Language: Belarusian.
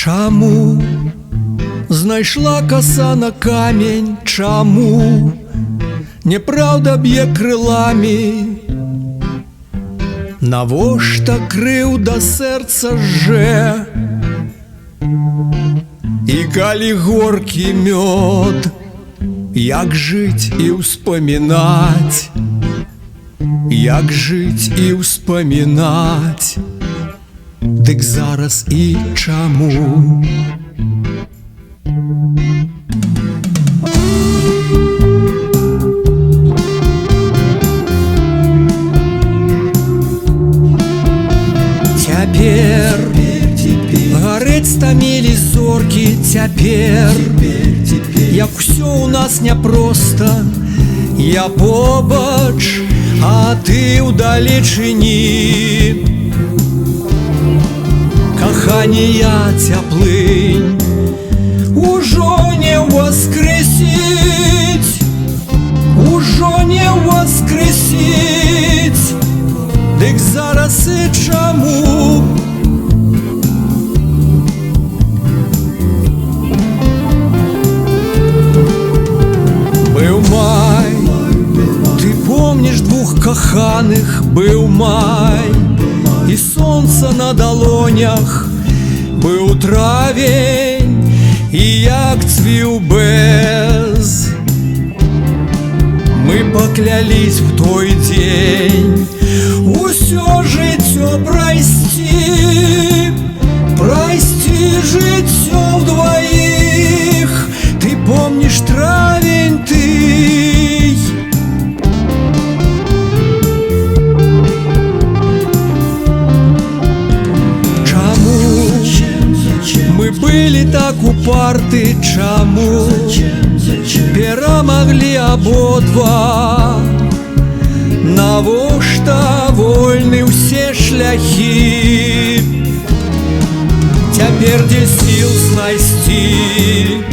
Чаму знайшла коса на камень? Чаму неправда б'е крыламі? Навошта крыўда сэрца жжэ? І калі горкі мёд, як жыць і ўспамінаць, як жыць і ўспамінаць, дык зараз і чаму? Цяпер гарэць стамілі зоркі, цяпер як усё ў нас няпроста. Я побач, а ты ўдалечыні. Каханія цяплынь ужо не воскресіць, ужо не воскресіць, дык зараз і чаму? Быў май, ты помніш двух каханых? Быў май, і сонца на далонях. Быў травень, і як цвіў бэз. Мы паклялись в той дзень усё жыццё прайсці, прайсці жыццё ўдваіх. Ты помніш травень, ты? Былі так упарты, чаму перамаглі абодва? Навошта вольны ўсе шляхі? Цяпер дзе сіл знайсці